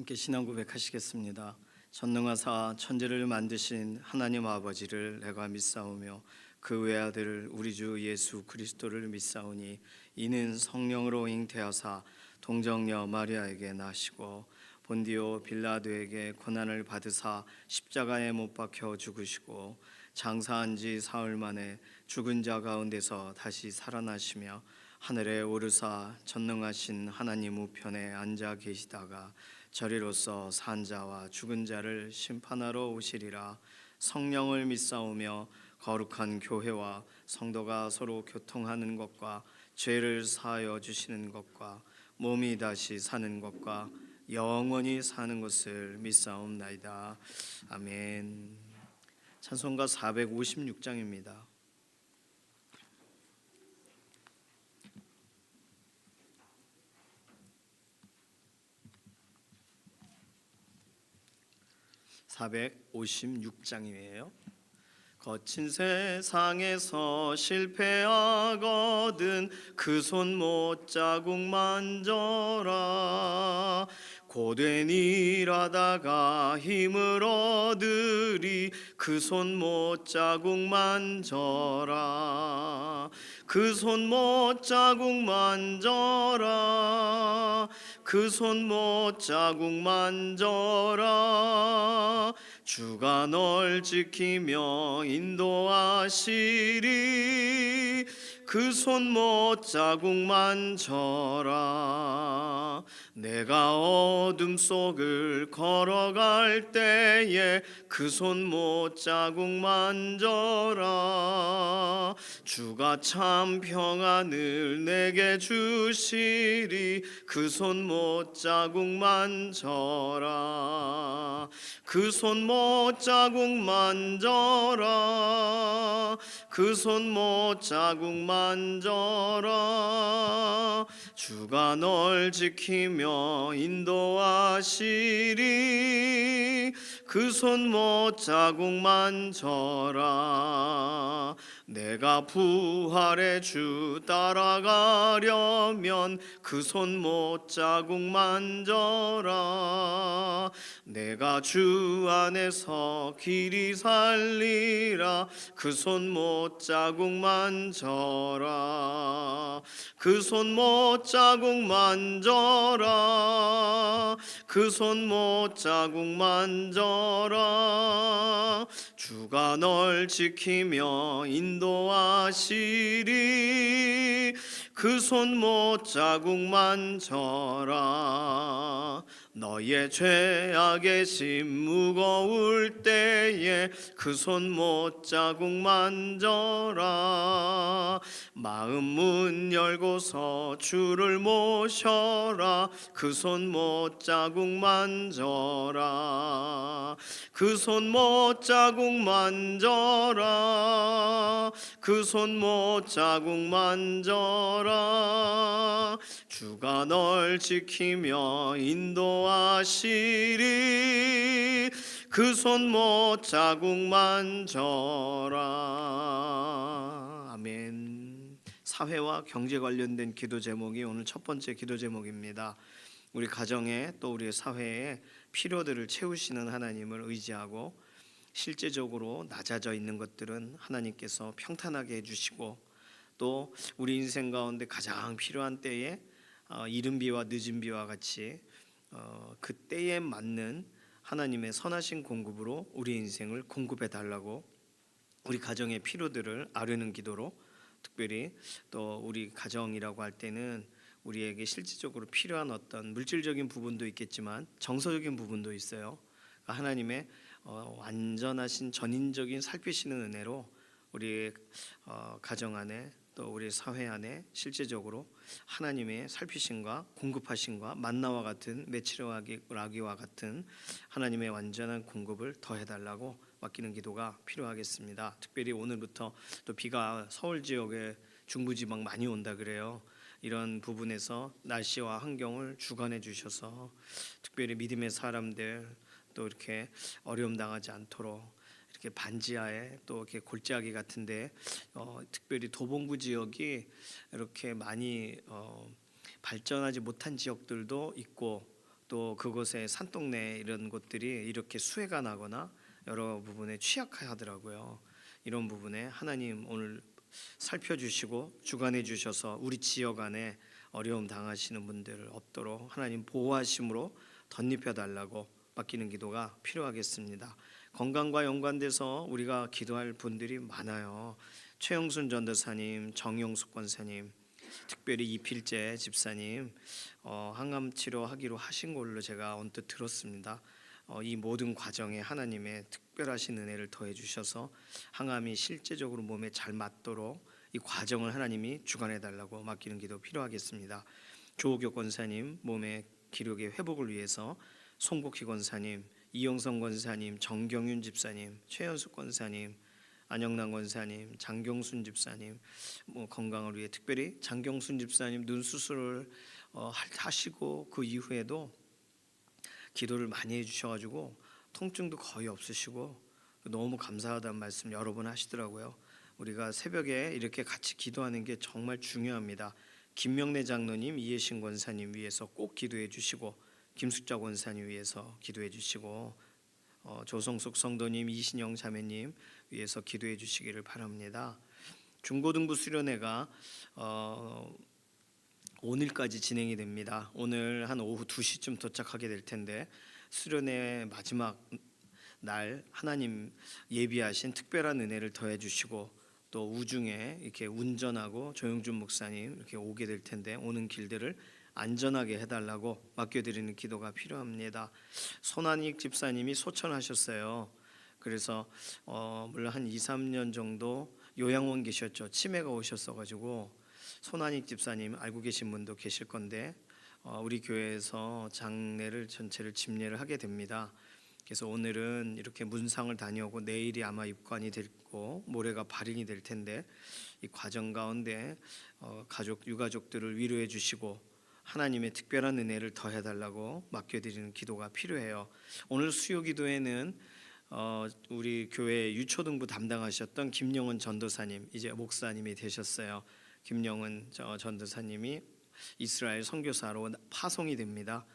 함께 신앙 고백하시겠습니다. 전능하사 천지를 만드신 하나님 아버지를 내가 믿사오며 그 외아들 우리 주 예수 그리스도를 믿사오니 이는 성령으로 잉태하사 동정녀 마리아에게 나시고 본디오 빌라도에게 고난을 받으사 십자가에 못 박혀 죽으시고 장사한 지 사흘 만에 죽은 자 가운데서 다시 살아나시며 하늘에 오르사 전능하신 하나님 우편에 앉아 계시다가 저리로서 산 자와 죽은 자를 심판하러 오시리라. 성령을 믿사오며 거룩한 교회와 성도가 서로 교통하는 것과 죄를 사하여 주시는 것과 몸이 다시 사는 것과 영원히 사는 것을 믿사옵나이다. 아멘. 찬송가 456장입니다. (456장이에요) 거친 세상에서 실패하거든 그 손 못 자국 만져라. 고된 일하다가 힘을 얻으리 그 손 못 자국 만져라. 그 손 못 자국 만져라. 그 손 못 자국 만져라. 주가 널 지키며 인도하시리. 그 손 못 자국 만져라. 내가 어둠 속을 걸어갈 때에 그 손 못 자국 만져라. 주가 참 평안을 내게 주시리. 그 손 못 자국 만져라. 그 손 못 자국 만져라. 그 손 못 자국 만져라. 주가 널 지키며 인도하시리. 그 손 못 자국 만져라. 내가 부활의 주 따라가려면 그 손 못 자국 만져라. 내가 주 안에서 길이 살리라. 그 손 못 자국 만져라. 그 손 못 자국 만져라. 그 손 못 자국 만져라. 주가 널 지키며 인도하시리. 그 손 못 자국 만져라. 너의 죄악의 짐 무거울 때에 그 손 못 자국 만져라. 마음 문 열고서 주를 모셔라. 그 손 못 자국 만져라. 그 손 못 자국 만져라. 그 손 못 자국 만져라. 주가 널 지키며 인도하시리. 그 손 못 자국 만져라. 아멘. 사회와 경제 관련된 기도 제목이 오늘 첫 번째 기도 제목입니다. 우리 가정에 또 우리 사회에 필요들을 채우시는 하나님을 의지하고 실제적으로 낮아져 있는 것들은 하나님께서 평탄하게 해주시고 또 우리 인생 가운데 가장 필요한 때에 이른 비와 늦은 비와 같이 그 때에 맞는 하나님의 선하신 공급으로 우리 인생을 공급해 달라고 우리 가정의 필요들을 아뢰는 기도로, 특별히 또 우리 가정이라고 할 때는 우리에게 실질적으로 필요한 어떤 물질적인 부분도 있겠지만 정서적인 부분도 있어요. 하나님의 완전하신 전인적인 살피시는 은혜로 우리 가정 안에 또 우리 사회 안에 실제적으로 하나님의 살피심과 공급하심과 만나와 같은 메추라기와 같은 하나님의 완전한 공급을 더해달라고 맡기는 기도가 필요하겠습니다. 특별히 오늘부터 또 비가 서울 지역에 중부지방 많이 온다 그래요. 이런 부분에서 날씨와 환경을 주관해 주셔서 특별히 믿음의 사람들 또 이렇게 어려움 당하지 않도록 이렇게 반지하에 또 이렇게 골짜기 같은데 특별히 도봉구 지역이 이렇게 많이 발전하지 못한 지역들도 있고 또 그곳의 산동네 이런 곳들이 이렇게 수해가 나거나 여러 부분에 취약하더라고요. 이런 부분에 하나님 오늘 살펴주시고 주관해 주셔서 우리 지역 안에 어려움 당하시는 분들 없도록 하나님 보호하심으로 덧입혀 달라고 맡기는 기도가 필요하겠습니다. 건강과 연관돼서 우리가 기도할 분들이 많아요. 최영순 전도사님, 정용숙 권사님, 특별히 이필재 집사님 항암 치료하기로 하신 걸로 제가 언뜻 들었습니다. 이 모든 과정에 하나님의 특별하신 은혜를 더해 주셔서 항암이 실제적으로 몸에 잘 맞도록 이 과정을 하나님이 주관해 달라고 맡기는 기도 필요하겠습니다. 조옥교 권사님 몸의 기력의 회복을 위해서 송복희 권사님, 이영성 권사님, 정경윤 집사님, 최현숙 권사님, 안영남 권사님, 장경순 집사님 건강을 위해 특별히 장경순 집사님 눈 수술을 하시고 그 이후에도 기도를 많이 해주셔가지고 통증도 거의 없으시고 너무 감사하다는 말씀 여러 번 하시더라고요. 우리가 새벽에 이렇게 같이 기도하는 게 정말 중요합니다. 김명래 장로님, 이해신 권사님 위해서 꼭 기도해 주시고 김숙자 권사님 위해서 기도해 주시고 조성숙 성도님, 이신영 자매님 위해서 기도해 주시기를 바랍니다. 중고등부 수련회가 오늘까지 진행이 됩니다. 오늘 한 오후 2시쯤 도착하게 될 텐데 수련회 마지막 날 하나님 예비하신 특별한 은혜를 더해 주시고 또 우중에 이렇게 운전하고 조영준 목사님 이렇게 오게 될 텐데 오는 길들을 안전하게 해달라고 맡겨드리는 기도가 필요합니다. 손한익 집사님이 소천하셨어요. 그래서 물론 한 2, 3년 정도 요양원 계셨죠. 치매가 오셨어가지고 손한익 집사님 알고 계신 분도 계실 건데 우리 교회에서 장례를 전체를 집례를 하게 됩니다. 그래서 오늘은 이렇게 문상을 다녀오고 내일이 아마 입관이 되고 모레가 발인이 될 텐데 이 과정 가운데 가족 유가족들을 위로해 주시고 하나님의 특별한 은혜를 더해 달라고 맡겨드리는 기도가 필요해요. 오늘 수요 기도에는 우리 교회 유초등부 담당하셨던 김영은 전도사님 이제 목사님이 되셨어요. 김영은 전도사님이 이스라엘 선교사로 파송이 됩니다.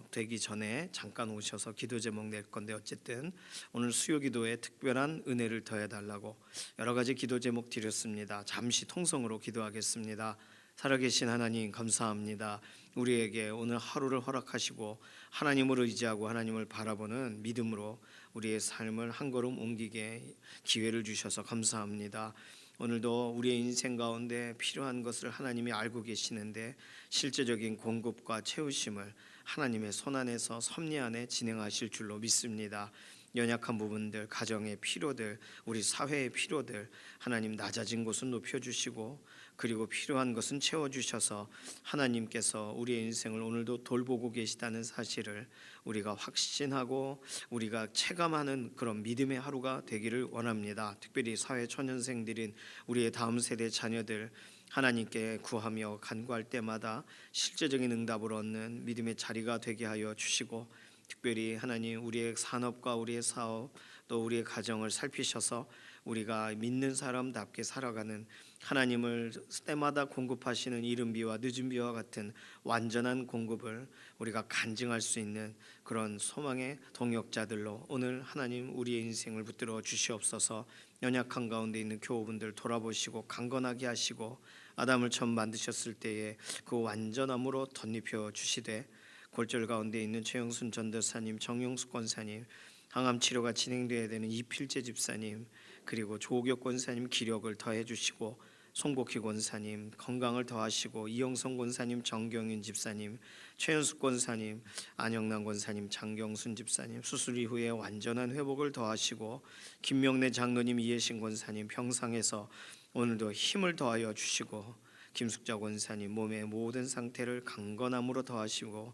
되기 전에 잠깐 오셔서 기도 제목 낼 건데 어쨌든 오늘 수요 기도에 특별한 은혜를 더해 달라고 여러 가지 기도 제목 드렸습니다. 잠시 통성으로 기도하겠습니다. 살아계신 하나님 감사합니다. 우리에게 오늘 하루를 허락하시고 하나님을 의지하고 하나님을 바라보는 믿음으로 우리의 삶을 한 걸음 옮기게 기회를 주셔서 감사합니다. 오늘도 우리의 인생 가운데 필요한 것을 하나님이 알고 계시는데 실제적인 공급과 채우심을 하나님의 손안에서 섭리 안에 진행하실 줄로 믿습니다. 연약한 부분들, 가정의 필요들, 우리 사회의 필요들 하나님 낮아진 곳은 높여주시고 그리고 필요한 것은 채워주셔서 하나님께서 우리의 인생을 오늘도 돌보고 계시다는 사실을 우리가 확신하고 우리가 체감하는 그런 믿음의 하루가 되기를 원합니다. 특별히 사회 초년생들인 우리의 다음 세대 자녀들 하나님께 구하며 간구할 때마다 실제적인 응답을 얻는 믿음의 자리가 되게 하여 주시고 특별히 하나님 우리의 산업과 우리의 사업 또 우리의 가정을 살피셔서 우리가 믿는 사람답게 살아가는 하나님을 때마다 공급하시는 이른 비와 늦은 비와 같은 완전한 공급을 우리가 간증할 수 있는 그런 소망의 동역자들로 오늘 하나님 우리의 인생을 붙들어 주시옵소서. 연약한 가운데 있는 교우분들 돌아보시고 강건하게 하시고 아담을 처음 만드셨을 때에 그 완전함으로 덧입혀 주시되 골절 가운데 있는 최영순 전도사님, 정용숙 권사님, 항암 치료가 진행되어야 되는 이필재 집사님, 그리고 조옥혁 권사님 기력을 더해 주시고 송복희 권사님 건강을 더하시고 이영성 권사님, 정경윤 집사님, 최현숙 권사님, 안영남 권사님, 장경순 집사님 수술 이후에 완전한 회복을 더하시고 김명래 장로님, 이해신 권사님 평상에서 오늘도 힘을 더하여 주시고 김숙자 권사님 몸의 모든 상태를 강건함으로 더하시고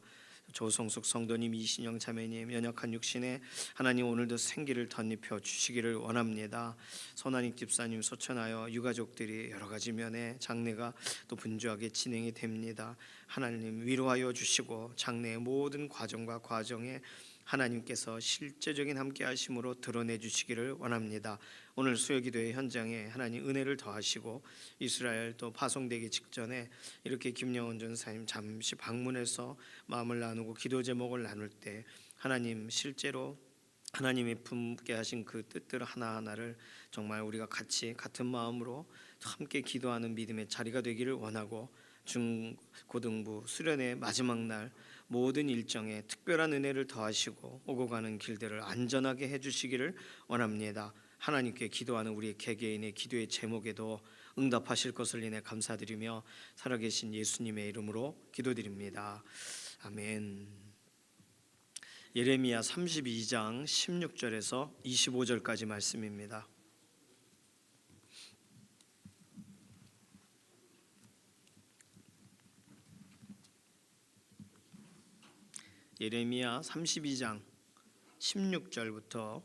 조성숙 성도님, 이신영 자매님 연약한 육신에 하나님 오늘도 생기를 덧입혀 주시기를 원합니다. 손한익 집사님 소천하여 유가족들이 여러 가지 면에 장례가 또 분주하게 진행이 됩니다. 하나님 위로하여 주시고 장례의 모든 과정과 과정에 하나님께서 실제적인 함께 하심으로 드러내 주시기를 원합니다. 오늘 수요기도의 현장에 하나님 은혜를 더하시고 이스라엘 또 파송되기 직전에 이렇게 김영원 전사님 잠시 방문해서 마음을 나누고 기도 제목을 나눌 때 하나님 실제로 하나님이 품게 하신 그 뜻들 하나하나를 정말 우리가 같이 같은 마음으로 함께 기도하는 믿음의 자리가 되기를 원하고 중고등부 수련의 마지막 날 모든 일정에 특별한 은혜를 더하시고 오고 가는 길들을 안전하게 해주시기를 원합니다. 하나님께 기도하는 우리 개개인의 기도의 제목에도 응답하실 것을 인해 감사드리며 살아계신 예수님의 이름으로 기도드립니다. 아멘. 예레미야 32장 16절에서 25절까지 말씀입니다. 예레미야 32장 16절부터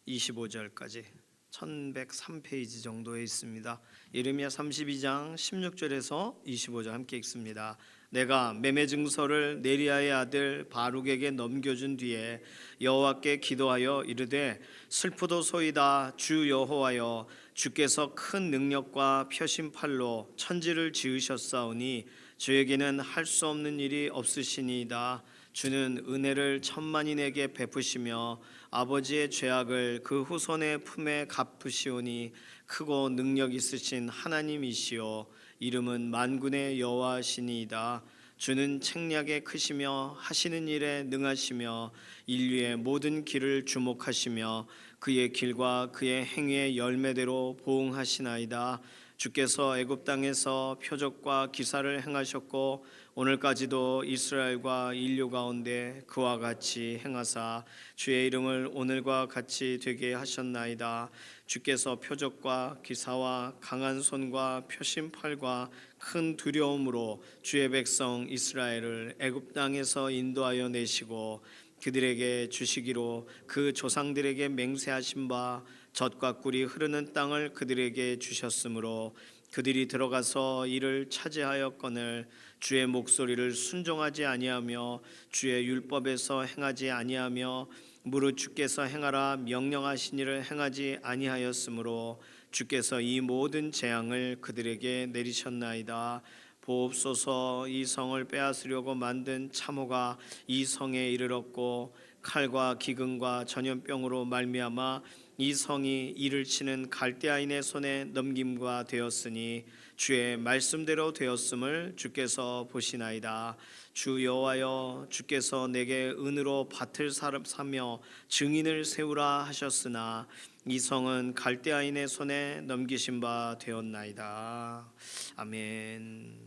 25절까지 1103페이지 정도에 있습니다. 예레미야 32장 16절에서 25절 함께 읽습니다. 내가 매매 증서를 네리야의 아들 바룩에게 넘겨준 뒤에 여호와께 기도하여 이르되 슬프도소이다. 주 여호와여, 주께서 큰 능력과 표심팔로 천지를 지으셨사오니 주에게는 할 수 없는 일이 없으시니이다. 주는 은혜를 천만인에게 베푸시며 아버지의 죄악을 그 후손의 품에 갚으시오니 크고 능력 있으신 하나님이시오. 이름은 만군의 여호와시니이다. 주는 책략에 크시며 하시는 일에 능하시며 인류의 모든 길을 주목하시며 그의 길과 그의 행위의 열매대로 보응하시나이다. 주께서 애굽 땅에서 표적과 기사를 행하셨고 오늘까지도 이스라엘과 인류 가운데 그와 같이 행하사 주의 이름을 오늘과 같이 되게 하셨나이다. 주께서 표적과 기사와 강한 손과 표심팔과 큰 두려움으로 주의 백성 이스라엘을 애굽 땅에서 인도하여 내시고 그들에게 주시기로 그 조상들에게 맹세하신 바 젖과 꿀이 흐르는 땅을 그들에게 주셨으므로 그들이 들어가서 이를 차지하였거늘 주의 목소리를 순종하지 아니하며 주의 율법에서 행하지 아니하며 무릇 주께서 행하라 명령하신 일을 행하지 아니하였으므로 주께서 이 모든 재앙을 그들에게 내리셨나이다. 보옵소서, 이 성을 빼앗으려고 만든 참호가 이 성에 이르렀고 칼과 기근과 전염병으로 말미암아 이 성이 이를 치는 갈대아인의 손에 넘김과 되었으니 주의 말씀대로 되었음을 주께서 보시나이다. 주 여호와여, 주께서 내게 은으로 밭을 사며 증인을 세우라 하셨으나 이 성은 갈대아인의 손에 넘기신 바 되었나이다. 아멘.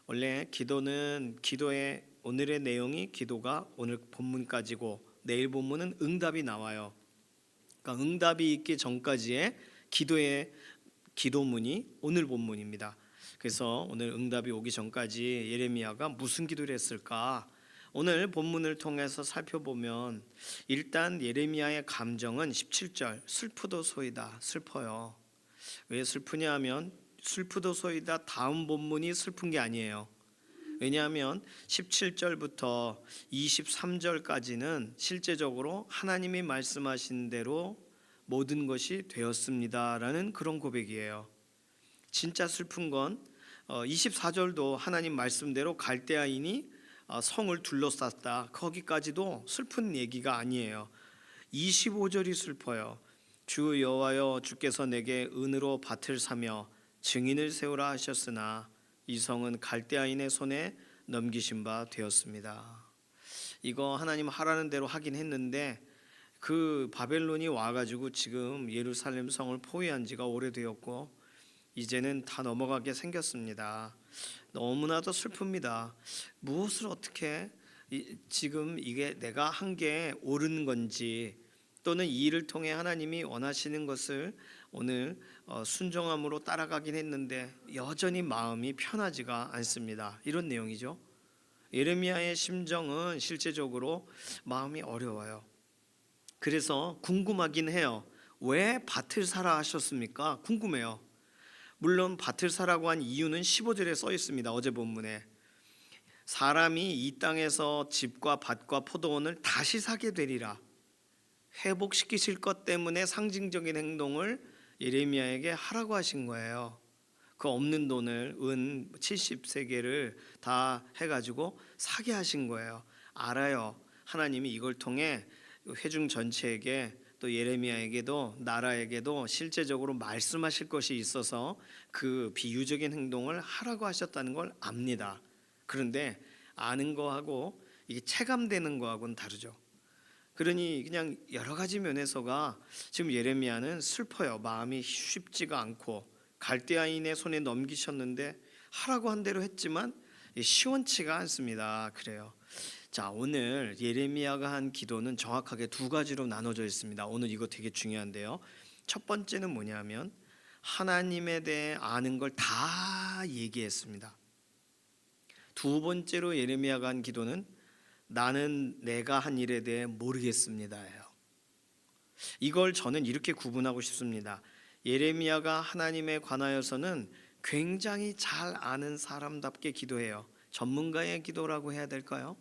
원래 기도의 오늘의 내용이 기도가 오늘 본문까지고 내일 본문은 응답이 나와요. 그러니까 응답이 있기 전까지의 기도의 기도문이 오늘 본문입니다. 그래서 오늘 응답이 오기 전까지 예레미야가 무슨 기도를 했을까? 오늘 본문을 통해서 살펴보면 일단 예레미야의 감정은 17절 슬프도소이다. 슬퍼요. 왜 슬프냐 하면 슬프도소이다 다음 본문이 슬픈 게 아니에요. 왜냐하면 17절부터 23절까지는 실제적으로 하나님이 말씀하신 대로 모든 것이 되었습니다라는 그런 고백이에요. 진짜 슬픈 건 24절도 하나님 말씀대로 갈대아인이 성을 둘러쌌다. 거기까지도 슬픈 얘기가 아니에요. 25절이 슬퍼요. 주 여호와여, 주께서 내게 은으로 밭을 사며 증인을 세우라 하셨으나 이 성은 갈대아인의 손에 넘기신 바 되었습니다. 이거 하나님 하라는 대로 하긴 했는데 그 바벨론이 와가지고 지금 예루살렘 성을 포위한 지가 오래되었고 이제는 다 넘어가게 생겼습니다. 너무나도 슬픕니다. 무엇을 어떻게 지금 이게 내가 한 게 옳은 건지 또는 이 일을 통해 하나님이 원하시는 것을 오늘 순종함으로 따라가긴 했는데 여전히 마음이 편하지가 않습니다. 이런 내용이죠. 예레미야의 심정은 실제적으로 마음이 어려워요. 그래서 궁금하긴 해요. 왜 밭을 사라 하셨습니까? 궁금해요. 물론 밭을 사라고 한 이유는 15절에 써 있습니다. 어제 본문에 사람이 이 땅에서 집과 밭과 포도원을 다시 사게 되리라. 회복시키실 것 때문에 상징적인 행동을 예레미야에게 하라고 하신 거예요. 그 없는 돈을 은 70세겔을 다 해가지고 사게 하신 거예요. 알아요. 하나님이 이걸 통해 회중 전체에게 또 예레미야에게도 나라에게도 실제적으로 말씀하실 것이 있어서 그 비유적인 행동을 하라고 하셨다는 걸 압니다. 그런데 아는 거하고 이게 체감되는 거하고는 다르죠. 그러니 그냥 여러 가지 면에서가 지금 예레미야는 슬퍼요. 마음이 쉽지가 않고 갈대아인의 손에 넘기셨는데 하라고 한 대로 했지만 시원치가 않습니다. 그래요. 자, 오늘 예레미야가 한 기도는 정확하게 두 가지로 나눠져 있습니다. 오늘 이거 되게 중요한데요. 첫 번째는 뭐냐면 하나님에 대해 아는 걸 다 얘기했습니다. 두 번째로 예레미야가 한 기도는 나는 내가 한 일에 대해 모르겠습니다예요. 이걸 저는 이렇게 구분하고 싶습니다. 예레미야가 하나님에 관하여서는 굉장히 잘 아는 사람답게 기도해요. 전문가의 기도라고 해야 될까요?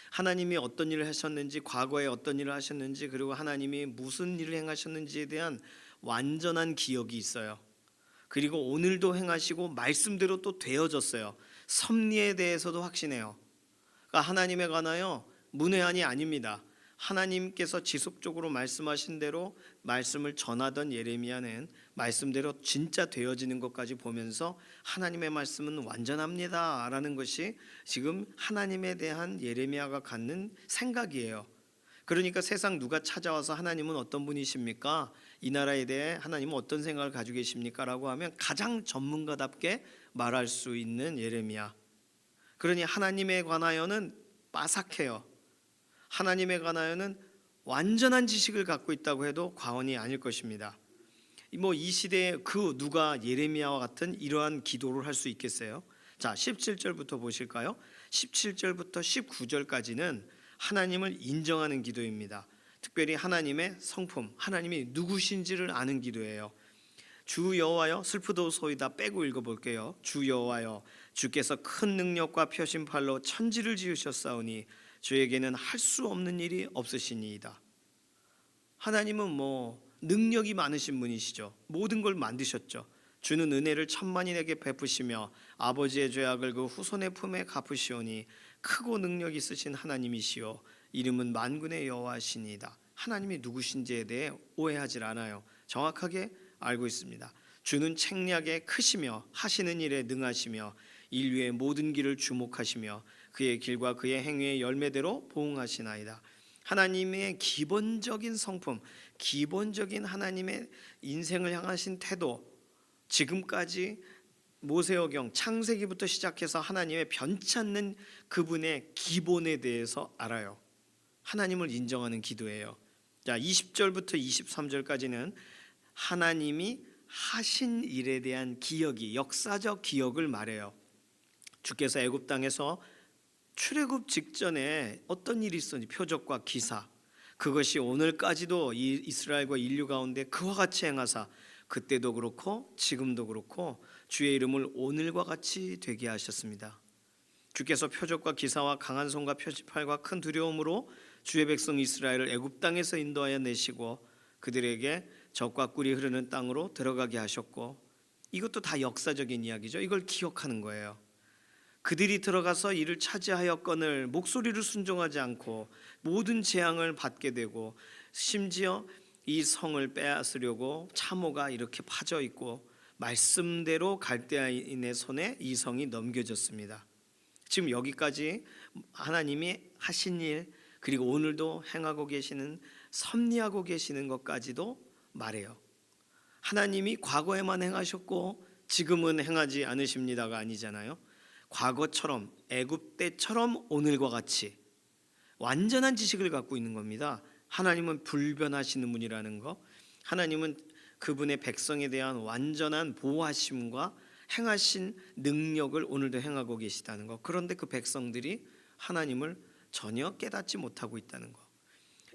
하나님이 어떤 일을 하셨는지, 과거에 어떤 일을 하셨는지, 그리고 하나님이 무슨 일을 행하셨는지에 대한 완전한 기억이 있어요. 그리고 오늘도 행하시고 말씀대로 또 되어졌어요. 섭리에 대해서도 확신해요. 그러니까 하나님에 관하여 문외한이 아닙니다. 하나님께서 지속적으로 말씀하신 대로 말씀을 전하던 예레미야는 말씀대로 진짜 되어지는 것까지 보면서 하나님의 말씀은 완전합니다 라는 것이 지금 하나님에 대한 예레미야가 갖는 생각이에요. 그러니까 세상 누가 찾아와서 하나님은 어떤 분이십니까? 이 나라에 대해 하나님은 어떤 생각을 가지고 계십니까? 라고 하면 가장 전문가답게 말할 수 있는 예레미야. 그러니 하나님에 관하여는 빠삭해요. 하나님에 관하여는 완전한 지식을 갖고 있다고 해도 과언이 아닐 것입니다. 이 시대에 그 누가 예레미야와 같은 이러한 기도를 할 수 있겠어요? 자, 17절부터 보실까요? 17절부터 19절까지는 하나님을 인정하는 기도입니다. 특별히 하나님의 성품, 하나님이 누구신지를 아는 기도예요. 주 여호와여, 슬프도소이다 빼고 읽어볼게요. 주 여호와여, 주께서 큰 능력과 표심팔로 천지를 지으셨사오니 주에게는 할 수 없는 일이 없으시니이다. 하나님은 능력이 많으신 분이시죠. 모든 걸 만드셨죠. 주는 은혜를 천만인에게 베푸시며 아버지의 죄악을 그 후손의 품에 갚으시오니 크고 능력 있으신 하나님이시오 이름은 만군의 여호와시니이다. 하나님이 누구신지에 대해 오해하지 않아요. 정확하게 알고 있습니다. 주는 책략에 크시며 하시는 일에 능하시며 인류의 모든 길을 주목하시며 그의 길과 그의 행위의 열매대로 보응하시나이다. 하나님의 기본적인 성품, 기본적인 하나님의 인생을 향하신 태도, 지금까지 모세오경 창세기부터 시작해서 하나님의 변치 않는 그분의 기본에 대해서 알아요. 하나님을 인정하는 기도예요. 자, 20절부터 23절까지는 하나님이 하신 일에 대한 기억이, 역사적 기억을 말해요. 주께서 애굽 땅에서 출애굽 직전에 어떤 일이 있었는지 표적과 기사, 그것이 오늘까지도 이스라엘과 인류 가운데 그와 같이 행하사 그때도 그렇고 지금도 그렇고 주의 이름을 오늘과 같이 되게 하셨습니다. 주께서 표적과 기사와 강한 손과 표지팔과 큰 두려움으로 주의 백성 이스라엘을 애굽 땅에서 인도하여 내시고 그들에게 젖과 꿀이 흐르는 땅으로 들어가게 하셨고, 이것도 다 역사적인 이야기죠. 이걸 기억하는 거예요. 그들이 들어가서 이를 차지하였거늘 목소리를 순종하지 않고 모든 재앙을 받게 되고, 심지어 이 성을 빼앗으려고 참호가 이렇게 파져 있고 말씀대로 갈대아인의 손에 이 성이 넘겨졌습니다. 지금 여기까지 하나님이 하신 일, 그리고 오늘도 행하고 계시는, 섭리하고 계시는 것까지도 말해요. 하나님이 과거에만 행하셨고 지금은 행하지 않으십니다가 아니잖아요. 과거처럼 애굽 때처럼 오늘과 같이 완전한 지식을 갖고 있는 겁니다. 하나님은 불변하시는 분이라는 거, 하나님은 그분의 백성에 대한 완전한 보호하심과 행하신 능력을 오늘도 행하고 계시다는 거. 그런데 그 백성들이 하나님을 전혀 깨닫지 못하고 있다는 거.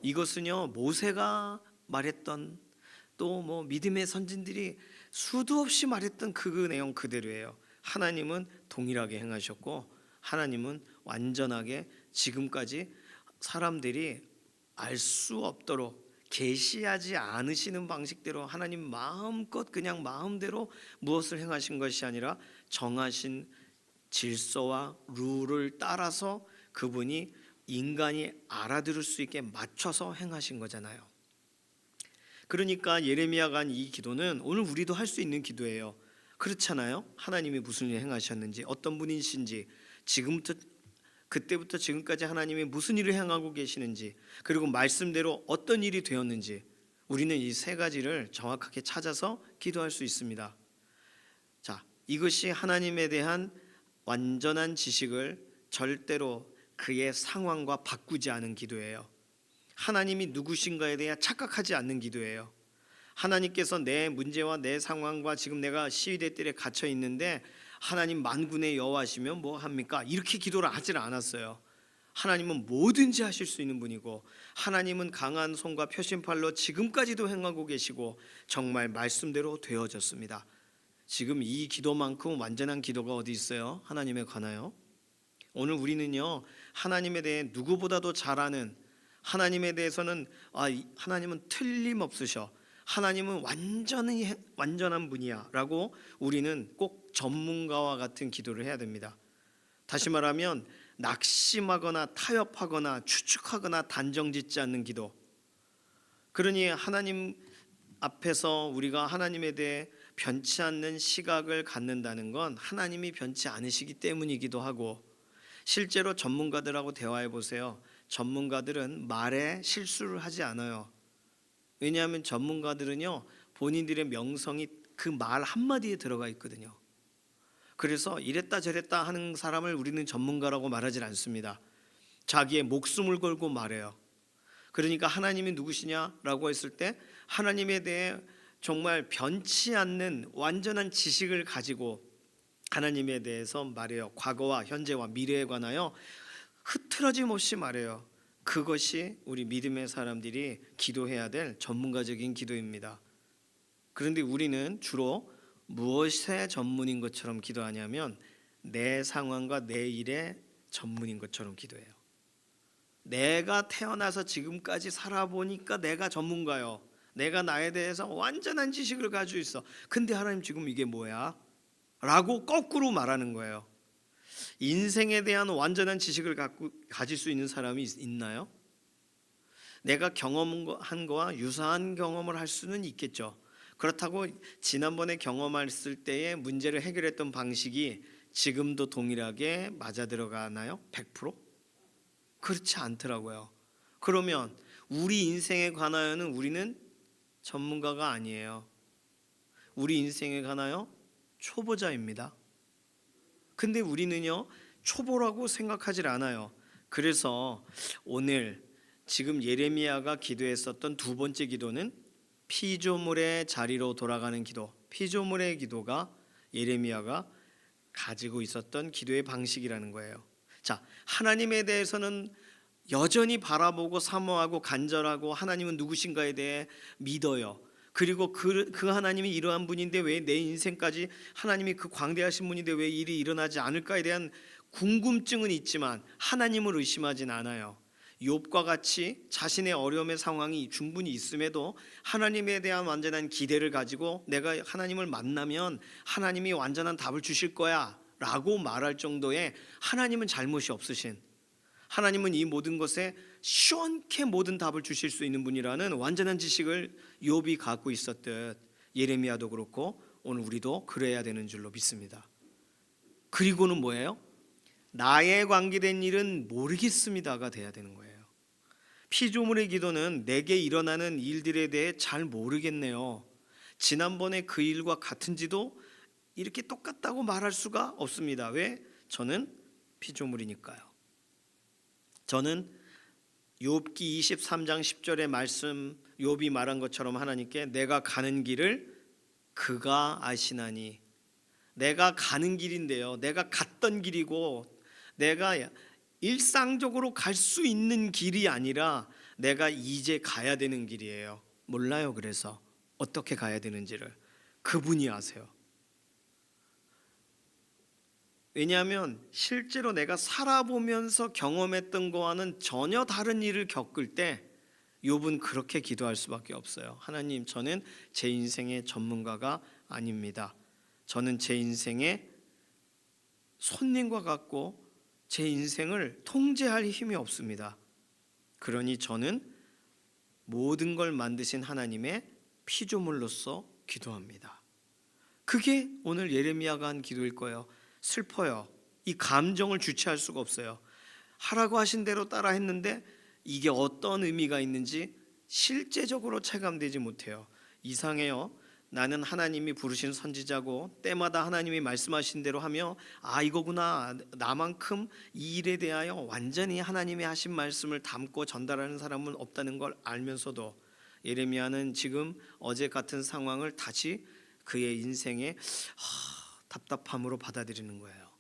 이것은요, 모세가 말했던, 또 믿음의 선진들이 수도 없이 말했던 그 내용 그대로예요. 하나님은 동일하게 행하셨고 하나님은 완전하게 지금까지 사람들이 알 수 없도록 계시하지 않으시는 방식대로 하나님 마음껏 그냥 마음대로 무엇을 행하신 것이 아니라 정하신 질서와 룰을 따라서 그분이 인간이 알아들을 수 있게 맞춰서 행하신 거잖아요. 그러니까 예레미야가 한 이 기도는 오늘 우리도 할 수 있는 기도예요. 그렇잖아요. 하나님이 무슨 일을 행하셨는지, 어떤 분이신지, 지금부터 그때부터 지금까지 하나님이 무슨 일을 행하고 계시는지, 그리고 말씀대로 어떤 일이 되었는지, 우리는 이 세 가지를 정확하게 찾아서 기도할 수 있습니다. 자, 이것이 하나님에 대한 완전한 지식을 절대로 그의 상황과 바꾸지 않은 기도예요. 하나님이 누구신가에 대해 착각하지 않는 기도예요. 하나님께서 내 문제와 내 상황과 지금 내가 시위대 뜰에 갇혀 있는데 하나님 만군의 여호와시면 뭐 합니까? 이렇게 기도를 하질 않았어요. 하나님은 뭐든지 하실 수 있는 분이고, 하나님은 강한 손과 표심팔로 지금까지도 행하고 계시고 정말 말씀대로 되어졌습니다. 지금 이 기도만큼 완전한 기도가 어디 있어요? 하나님에 관하여. 오늘 우리는요, 하나님에 대해 누구보다도 잘 아는, 하나님에 대해서는 하나님은 틀림없으셔, 하나님은 완전히 완전한 분이야 라고 우리는 꼭 전문가와 같은 기도를 해야 됩니다. 다시 말하면 낙심하거나 타협하거나 추측하거나 단정짓지 않는 기도. 그러니 하나님 앞에서 우리가 하나님에 대해 변치 않는 시각을 갖는다는 건 하나님이 변치 않으시기 때문이기도 하고, 실제로 전문가들하고 대화해 보세요. 전문가들은 말에 실수를 하지 않아요. 왜냐하면 전문가들은요, 본인들의 명성이 그 말 한마디에 들어가 있거든요. 그래서 이랬다 저랬다 하는 사람을 우리는 전문가라고 말하지 않습니다. 자기의 목숨을 걸고 말해요. 그러니까 하나님이 누구시냐라고 했을 때 하나님에 대해 정말 변치 않는 완전한 지식을 가지고 하나님에 대해서 말해요. 과거와 현재와 미래에 관하여 흐트러짐 없이 말해요. 그것이 우리 믿음의 사람들이 기도해야 될 전문가적인 기도입니다. 그런데 우리는 주로 무엇의 전문인 것처럼 기도하냐면 내 상황과 내 일의 전문인 것처럼 기도해요. 내가 태어나서 지금까지 살아보니까 내가 전문가요. 내가 나에 대해서 완전한 지식을 가지고 있어. 근데 하나님 지금 이게 뭐야? 라고 거꾸로 말하는 거예요. 인생에 대한 완전한 지식을 가질 수 있는 사람이 있나요? 내가 경험한 거와 유사한 경험을 할 수는 있겠죠. 그렇다고 지난번에 경험했을 때의 문제를 해결했던 방식이 지금도 동일하게 맞아 들어가나요? 100%? 그렇지 않더라고요. 그러면 우리 인생에 관하여는 우리는 전문가가 아니에요. 우리 인생에 관하여 초보자입니다. 근데 우리는요, 초보라고 생각하질 않아요. 그래서 오늘 지금 예레미야가 기도했었던 두 번째 기도는 피조물의 자리로 돌아가는 기도. 피조물의 기도가 예레미야가 가지고 있었던 기도의 방식이라는 거예요. 자, 하나님에 대해서는 여전히 바라보고 사모하고 간절하고 하나님은 누구신가에 대해 믿어요. 그리고 그 하나님이 이러한 분인데 왜 내 인생까지 하나님이 그 광대하신 분인데 왜 일이 일어나지 않을까에 대한 궁금증은 있지만 하나님을 의심하진 않아요. 욥과 같이 자신의 어려움의 상황이 충분히 있음에도 하나님에 대한 완전한 기대를 가지고 내가 하나님을 만나면 하나님이 완전한 답을 주실 거야 라고 말할 정도의 하나님은 잘못이 없으신, 하나님은 이 모든 것에 시원케 모든 답을 주실 수 있는 분이라는 완전한 지식을 욥이 갖고 있었듯 예레미야도 그렇고 오늘 우리도 그래야 되는 줄로 믿습니다. 그리고는 뭐예요? 나에 관계된 일은 모르겠습니다가 돼야 되는 거예요. 피조물의 기도는 내게 일어나는 일들에 대해 잘 모르겠네요. 지난번에 그 일과 같은지도 이렇게 똑같다고 말할 수가 없습니다. 왜? 저는 피조물이니까요. 저는 욥기 23장 10절의 말씀, 욥이 말한 것처럼 하나님께 내가 가는 길을 그가 아시나니, 내가 가는 길인데요, 내가 갔던 길이고 내가 일상적으로 갈 수 있는 길이 아니라 내가 이제 가야 되는 길이에요. 몰라요. 그래서 어떻게 가야 되는지를 그분이 아세요. 왜냐하면 실제로 내가 살아보면서 경험했던 거와는 전혀 다른 일을 겪을 때 욥은 그렇게 기도할 수밖에 없어요. 하나님, 저는 제 인생의 전문가가 아닙니다. 저는 제 인생의 손님과 같고 제 인생을 통제할 힘이 없습니다. 그러니 저는 모든 걸 만드신 하나님의 피조물로서 기도합니다. 그게 오늘 예레미야가 한 기도일 거예요. 슬퍼요. 이 감정을 주체할 수가 없어요. 하라고 하신 대로 따라 했는데 이게 어떤 의미가 있는지 실제적으로 체감되지 못해요. 이상해요. 나는 하나님이 부르신 선지자고 때마다 하나님이 말씀하신 대로 하며 이거구나, 나만큼 이 일에 대하여 완전히 하나님이 하신 말씀을 담고 전달하는 사람은 없다는 걸 알면서도 예레미야는 지금 어제 같은 상황을 다시 그의 인생의 답답함으로 받아들이는 거예요.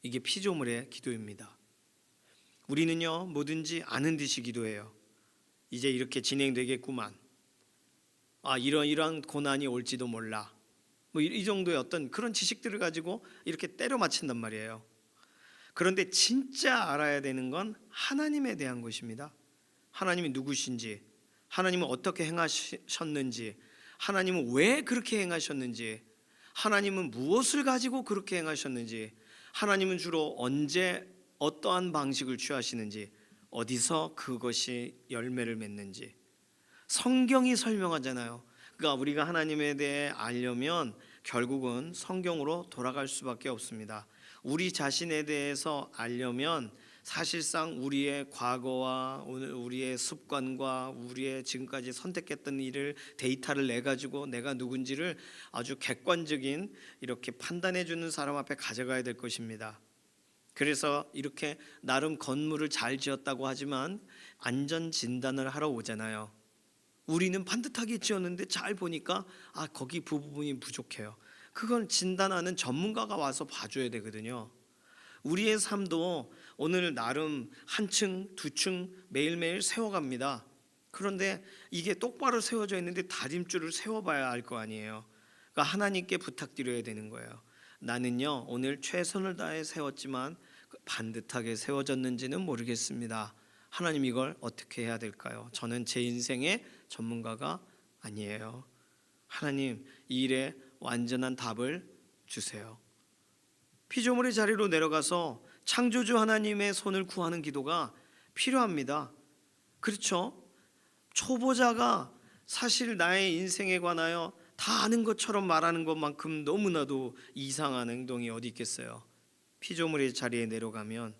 이게 피조물의 기도입니다. 우리는요, 뭐든지 아는 듯이 기도해요. 이제 이렇게 진행되겠구만. 이런 고난이 올지도 몰라. 이 정도의 어떤 그런 지식들을 가지고 이렇게 때려 맞힌단 말이에요. 그런데 진짜 알아야 되는 건 하나님에 대한 것입니다. 하나님이 누구신지, 하나님은 어떻게 행하셨는지, 하나님은 왜 그렇게 행하셨는지, 하나님은 무엇을 가지고 그렇게 행하셨는지, 하나님은 주로 언제 어떠한 방식을 취하시는지, 어디서 그것이 열매를 맺는지 성경이 설명하잖아요. 그러니까 우리가 하나님에 대해 알려면 결국은 성경으로 돌아갈 수밖에 없습니다. 우리 자신에 대해서 알려면 사실상 우리의 과거와 오늘 우리의 습관과 우리의 지금까지 선택했던 일을 데이터를 내 가지고 내가 누군지를 아주 객관적인 이렇게 판단해 주는 사람 앞에 가져가야 될 것입니다. 그래서 이렇게 나름 건물을 잘 지었다고 하지만 안전 진단을 하러 오잖아요. 우리는 반듯하게 지었는데 잘 보니까 거기 부분이 부족해요. 그걸 진단하는 전문가가 와서 봐줘야 되거든요. 우리의 삶도 오늘 나름 한 층, 두 층 매일매일 세워갑니다. 그런데 이게 똑바로 세워져 있는데 다림줄을 세워봐야 알 거 아니에요. 그러니까 하나님께 부탁드려야 되는 거예요. 나는요, 오늘 최선을 다해 세웠지만 반듯하게 세워졌는지는 모르겠습니다. 하나님, 이걸 어떻게 해야 될까요? 저는 제 인생의 전문가가 아니에요. 하나님, 이 일에 완전한 답을 주세요. 피조물의 자리로 내려가서 창조주 하나님의 손을 구하는 기도가 필요합니다. 그렇죠? 초보자가 사실 나의 인생에 관하여 다 아는 것처럼 말하는 것만큼 너무나도 이상한 행동이 어디 있겠어요. 피조물의 자리에 내려가면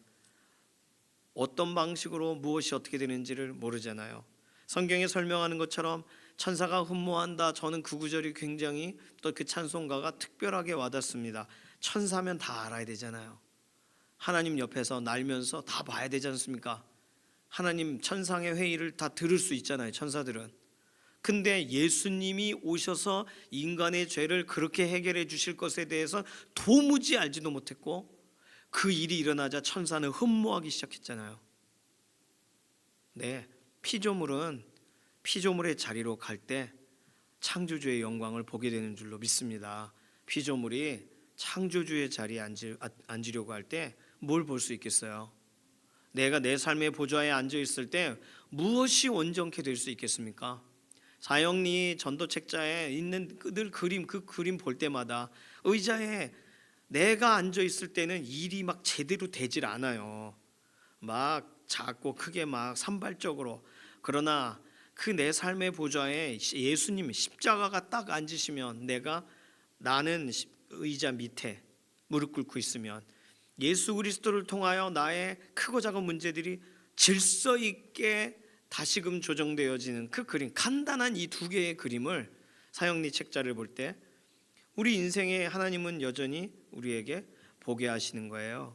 어떤 방식으로 무엇이 어떻게 되는지를 모르잖아요. 성경에 설명하는 것처럼 천사가 흠모한다. 저는 그 구절이 굉장히 또 그 찬송가가 특별하게 와닿습니다. 천사면 다 알아야 되잖아요. 하나님 옆에서 날면서 다 봐야 되지 않습니까? 하나님 천상의 회의를 다 들을 수 있잖아요, 천사들은. 근데 예수님이 오셔서 인간의 죄를 그렇게 해결해 주실 것에 대해서 도무지 알지도 못했고 그 일이 일어나자 천사는 흠모하기 시작했잖아요. 네, 피조물은 피조물의 자리로 갈 때 창조주의 영광을 보게 되는 줄로 믿습니다. 피조물이 창조주의 자리에 앉으려고 할 때 뭘 볼 수 있겠어요? 내가 내 삶의 보좌에 앉아 있을 때 무엇이 온전케 될 수 있겠습니까? 사형리 전도책자에 있는 늘 그림, 그 그림 볼 때마다 의자에 내가 앉아 있을 때는 일이 막 제대로 되질 않아요. 막 작고 크게 막 산발적으로. 그러나 그 내 삶의 보좌에 예수님 십자가가 딱 앉으시면 나는 의자 밑에 무릎 꿇고 있으면 예수 그리스도를 통하여 나의 크고 작은 문제들이 질서 있게 다시금 조정되어지는 그 그림, 간단한 이 두 개의 그림을 사형리 책자를 볼 때 우리 인생에 하나님은 여전히 우리에게 보게 하시는 거예요.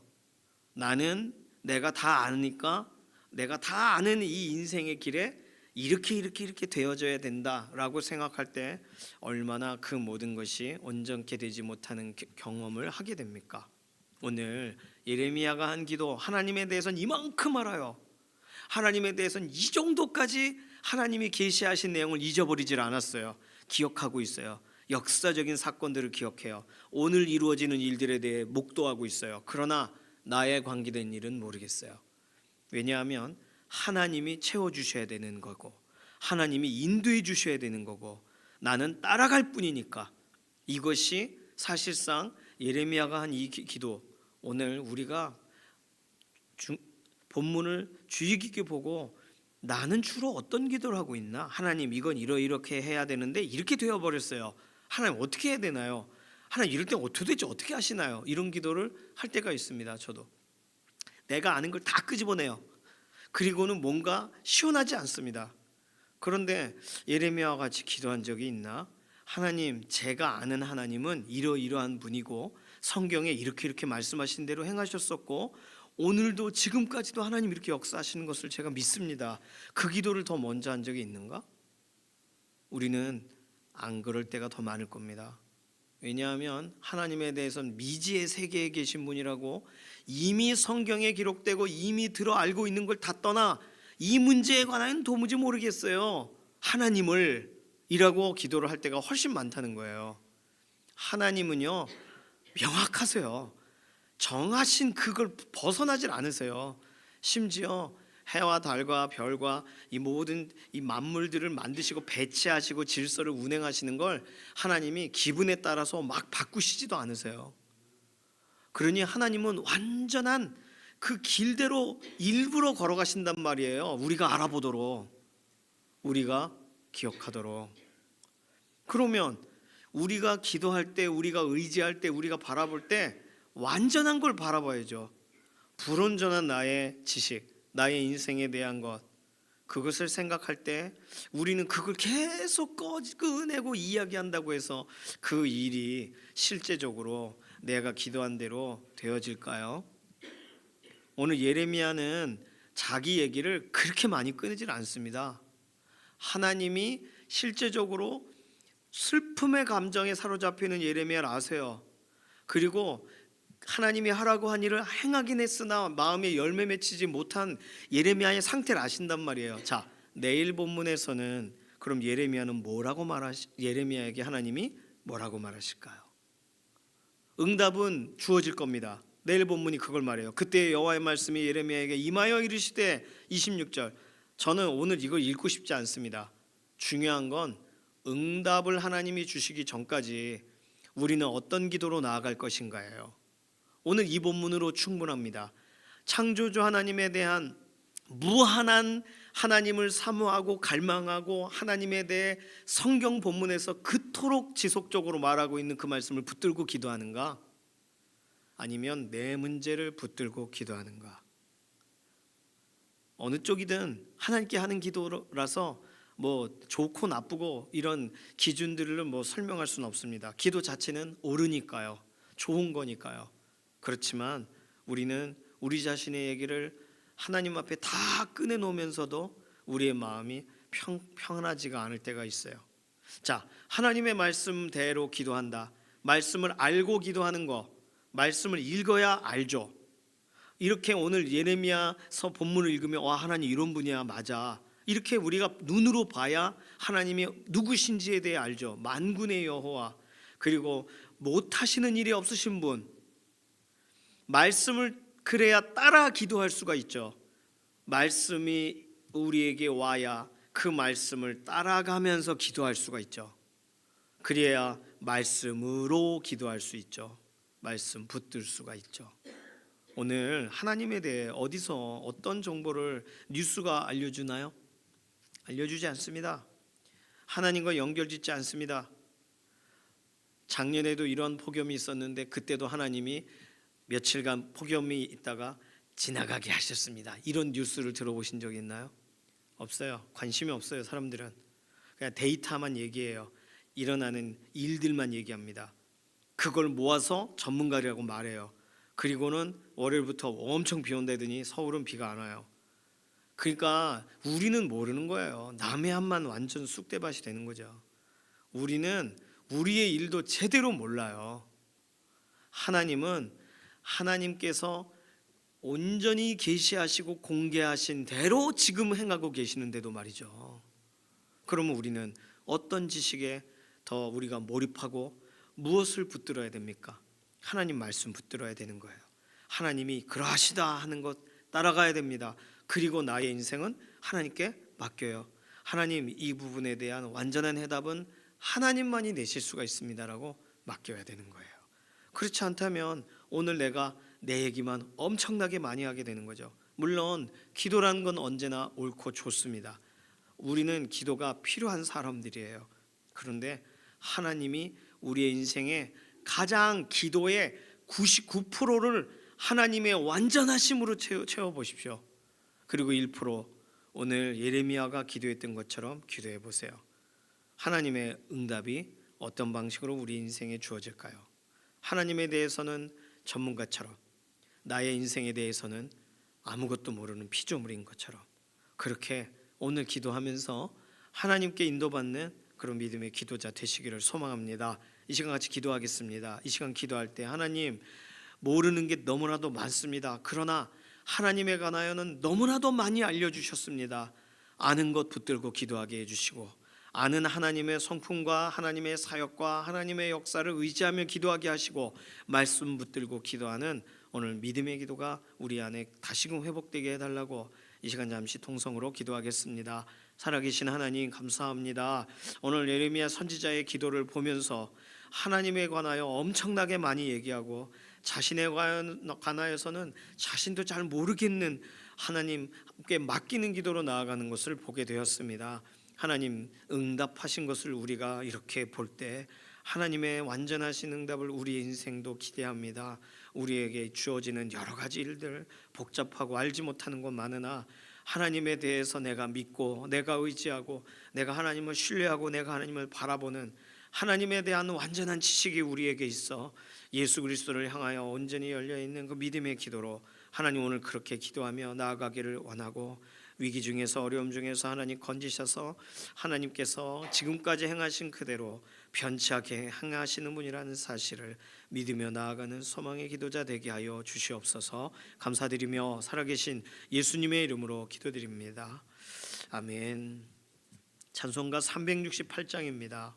나는 내가 다 아니까 내가 다 아는 이 인생의 길에 이렇게 되어져야 된다라고 생각할 때 얼마나 그 모든 것이 온전케 되지 못하는 경험을 하게 됩니까? 오늘 예레미야가 한 기도, 하나님에 대해서는 이만큼 알아요. 하나님에 대해서는 이 정도까지 하나님이 계시하신 내용을 잊어버리질 않았어요. 기억하고 있어요. 역사적인 사건들을 기억해요. 오늘 이루어지는 일들에 대해 목도하고 있어요. 그러나 나에 관계된 일은 모르겠어요. 왜냐하면 하나님이 채워주셔야 되는 거고 하나님이 인도해 주셔야 되는 거고 나는 따라갈 뿐이니까. 이것이 사실상 예레미야가 한 이 기도, 오늘 우리가 본문을 주의 깊게 보고 나는 주로 어떤 기도를 하고 있나? 하나님, 이건 이렇게 해야 되는데 이렇게 되어버렸어요. 하나님, 어떻게 해야 되나요? 하나님, 이럴 때 도대체 어떻게 하시나요? 이런 기도를 할 때가 있습니다. 저도 내가 아는 걸 다 끄집어내요. 그리고는 뭔가 시원하지 않습니다. 그런데 예레미야와 같이 기도한 적이 있나? 하나님, 제가 아는 하나님은 이러이러한 분이고 성경에 이렇게 말씀하신 대로 행하셨었고 오늘도 지금까지도 하나님 이렇게 역사하시는 것을 제가 믿습니다. 그 기도를 더 먼저 한 적이 있는가? 우리는 안 그럴 때가 더 많을 겁니다. 왜냐하면 하나님에 대해서는 미지의 세계에 계신 분이라고 이미 성경에 기록되고 이미 들어 알고 있는 걸 다 떠나 이 문제에 관하여는 도무지 모르겠어요. 하나님을 이라고 기도를 할 때가 훨씬 많다는 거예요. 하나님은요 명확하세요. 정하신 그걸 벗어나질 않으세요. 심지어 해와 달과 별과 이 모든 이 만물들을 만드시고 배치하시고 질서를 운행하시는 걸 하나님이 기분에 따라서 막 바꾸시지도 않으세요. 그러니 하나님은 완전한 그 길대로 일부러 걸어가신단 말이에요. 우리가 알아보도록, 우리가 기억하도록. 그러면 우리가 기도할 때, 우리가 의지할 때, 우리가 바라볼 때 완전한 걸 바라봐야죠. 불완전한 나의 지식, 나의 인생에 대한 것, 그것을 생각할 때 우리는 그걸 계속 꺼내고 이야기한다고 해서 그 일이 실제적으로 내가 기도한 대로 되어질까요? 오늘 예레미야는 자기 얘기를 그렇게 많이 꺼내질 않습니다. 하나님이 실제적으로 슬픔의 감정에 사로잡히는 예레미야를 아세요. 그리고 하나님이 하라고 한 일을 행하긴 했으나 마음에 열매 맺히지 못한 예레미야의 상태를 아신단 말이에요. 자, 내일 본문에서는 그럼 예레미야에게 하나님이 뭐라고 말하실까요? 응답은 주어질 겁니다. 내일 본문이 그걸 말해요. 그때 여호와의 말씀이 예레미야에게 임하여 이르시되 26절. 저는 오늘 이걸 읽고 싶지 않습니다. 중요한 건 응답을 하나님이 주시기 전까지 우리는 어떤 기도로 나아갈 것인가예요. 오늘 이 본문으로 충분합니다. 창조주 하나님에 대한 무한한 하나님을 사모하고 갈망하고 하나님에 대해 성경 본문에서 그토록 지속적으로 말하고 있는 그 말씀을 붙들고 기도하는가? 아니면 내 문제를 붙들고 기도하는가? 어느 쪽이든 하나님께 하는 기도라서 뭐 좋고 나쁘고 이런 기준들을 뭐 설명할 수는 없습니다. 기도 자체는 옳으니까요. 좋은 거니까요. 그렇지만 우리는 우리 자신의 얘기를 하나님 앞에 다 꺼내놓으면서도 우리의 마음이 평안하지가 않을 때가 있어요. 자, 하나님의 말씀대로 기도한다. 말씀을 알고 기도하는 거, 말씀을 읽어야 알죠. 이렇게 오늘 예레미야서 본문을 읽으면 와, 하나님 이런 분이야, 맞아. 이렇게 우리가 눈으로 봐야 하나님이 누구신지에 대해 알죠. 만군의 여호와, 그리고 못하시는 일이 없으신 분. 말씀을 그래야 따라 기도할 수가 있죠. 말씀이 우리에게 와야 그 말씀을 따라가면서 기도할 수가 있죠. 그래야 말씀으로 기도할 수 있죠. 말씀 붙들 수가 있죠. 오늘 하나님에 대해 어디서 어떤 정보를 뉴스가 알려주나요? 알려주지 않습니다. 하나님과 연결짓지 않습니다. 작년에도 이런 폭염이 있었는데 그때도 하나님이 며칠간 폭염이 있다가 지나가게 하셨습니다. 이런 뉴스를 들어보신 적 있나요? 없어요. 관심이 없어요. 사람들은 그냥 데이터만 얘기해요. 일어나는 일들만 얘기합니다. 그걸 모아서 전문가라고 말해요. 그리고는 월요일부터 엄청 비 온다더니 서울은 비가 안 와요. 그러니까 우리는 모르는 거예요. 남의 한만 완전 쑥대밭이 되는 거죠. 우리는 우리의 일도 제대로 몰라요. 하나님은 하나님께서 온전히 계시하시고 공개하신 대로 지금 행하고 계시는데도 말이죠. 그러면 우리는 어떤 지식에 더 우리가 몰입하고 무엇을 붙들어야 됩니까? 하나님 말씀 붙들어야 되는 거예요. 하나님이 그러하시다 하는 것 따라가야 됩니다. 그리고 나의 인생은 하나님께 맡겨요. 하나님, 이 부분에 대한 완전한 해답은 하나님만이 내실 수가 있습니다라고 맡겨야 되는 거예요. 그렇지 않다면 오늘 내가 내 얘기만 엄청나게 많이 하게 되는 거죠. 물론 기도라는 건 언제나 옳고 좋습니다. 우리는 기도가 필요한 사람들이에요. 그런데 하나님이 우리의 인생에 가장 기도의 99%를 하나님의 완전하심으로 채워보십시오. 그리고 1% 오늘 예레미야가 기도했던 것처럼 기도해 보세요. 하나님의 응답이 어떤 방식으로 우리 인생에 주어질까요? 하나님에 대해서는 전문가처럼, 나의 인생에 대해서는 아무것도 모르는 피조물인 것처럼, 그렇게 오늘 기도하면서 하나님께 인도받는 그런 믿음의 기도자 되시기를 소망합니다. 이 시간 같이 기도하겠습니다. 이 시간 기도할 때 하나님, 모르는 게 너무나도 많습니다. 그러나 하나님에 관하여는 너무나도 많이 알려주셨습니다. 아는 것 붙들고 기도하게 해주시고, 아는 하나님의 성품과 하나님의 사역과 하나님의 역사를 의지하며 기도하게 하시고, 말씀 붙들고 기도하는 오늘 믿음의 기도가 우리 안에 다시금 회복되게 해달라고 이 시간 잠시 통성으로 기도하겠습니다. 살아계신 하나님, 감사합니다. 오늘 예레미야 선지자의 기도를 보면서 하나님에 관하여 엄청나게 많이 얘기하고, 자신에 관하여서는 자신도 잘 모르겠는 하나님께 맡기는 기도로 나아가는 것을 보게 되었습니다. 하나님, 응답하신 것을 우리가 이렇게 볼 때 하나님의 완전하신 응답을 우리의 인생도 기대합니다. 우리에게 주어지는 여러 가지 일들, 복잡하고 알지 못하는 것 많으나 하나님에 대해서 내가 믿고, 내가 의지하고, 내가 하나님을 신뢰하고, 내가 하나님을 바라보는 하나님에 대한 완전한 지식이 우리에게 있어 예수 그리스도를 향하여 온전히 열려있는 그 믿음의 기도로 하나님, 오늘 그렇게 기도하며 나아가기를 원하고, 위기 중에서, 어려움 중에서 하나님 건지셔서 하나님께서 지금까지 행하신 그대로 변치 않게 행하시는 분이라는 사실을 믿으며 나아가는 소망의 기도자 되게 하여 주시옵소서. 감사드리며 살아계신 예수님의 이름으로 기도드립니다. 아멘. 찬송가 368장입니다.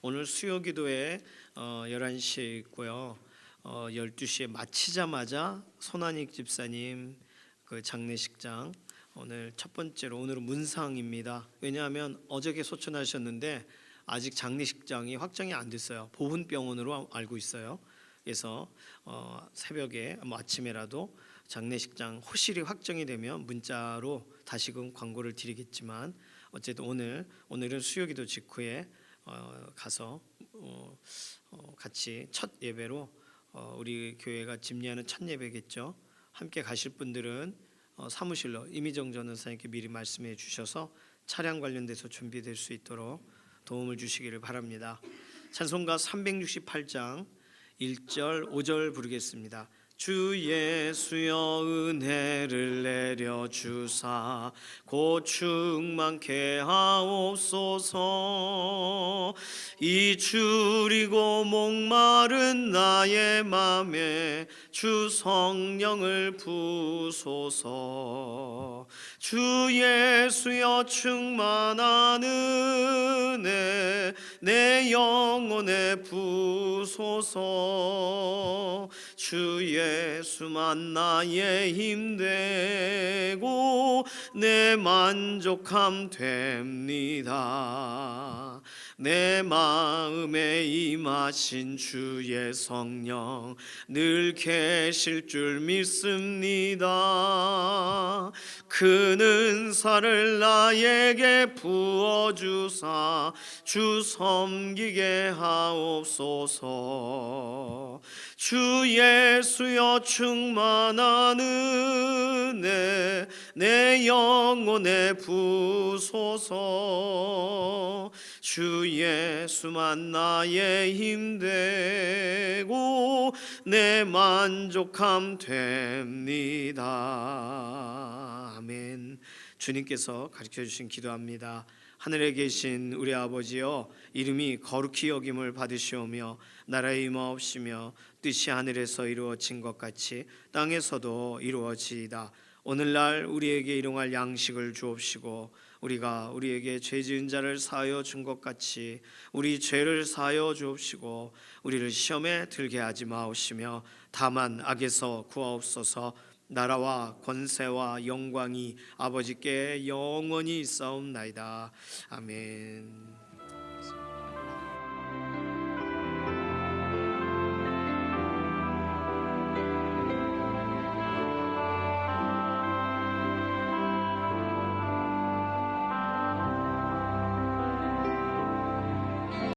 오늘 수요 기도에 11시에 있고요. 12시에 마치자마자 손한익 집사님 그 장례식장, 오늘 첫 번째로, 오늘은 문상입니다. 왜냐하면 어저께 소천하셨는데 아직 장례식장이 확정이 안 됐어요. 보훈병원으로 알고 있어요. 그래서 새벽에 아침에라도 장례식장 호실이 확정이 되면 문자로 다시금 광고를 드리겠지만, 어쨌든 오늘은 수요기도 직후에 가서 같이 첫 예배로, 우리 교회가 집례하는 첫 예배겠죠. 함께 가실 분들은 사무실로 이미정 전원사님께 미리 말씀해 주셔서 차량 관련돼서 준비될 수 있도록 도움을 주시기를 바랍니다. 찬송가 368장 1절 5절 부르겠습니다. 주 예수여 은혜를 내려주사 곧 충만케 하옵소서. 이 줄이고 목마른 나의 맘에 주 성령을 부소서. 주 예수여 충만한 은혜 내 영혼에 부소서. 주 예수만 나의 힘되고 내 만족함 됩니다. 내 마음에 임하신 주의 성령 늘 계실 줄 믿습니다. 그 은사를 나에게 부어주사 주 섬기게 하옵소서. 주 예수여 충만한 은혜 내 영혼에 부소서. 주 예수만 나의 힘되고 내 만족함 됩니다. 아멘. 주님께서 가르쳐주신 기도합니다. 하늘에 계신 우리 아버지여, 이름이 거룩히 여김을 받으시오며 나라의 임하옵시며 뜻이 하늘에서 이루어진 것 같이 땅에서도 이루어지이다. 오늘날 우리에게 일용할 양식을 주옵시고 우리가 우리에게 죄 지은 자를 사하여 준 것 같이 우리 죄를 사하여 주옵시고 우리를 시험에 들게 하지 마옵시며 다만 악에서 구하옵소서. 나라와 권세와 영광이 아버지께 영원히 있사옵나이다. 아멘.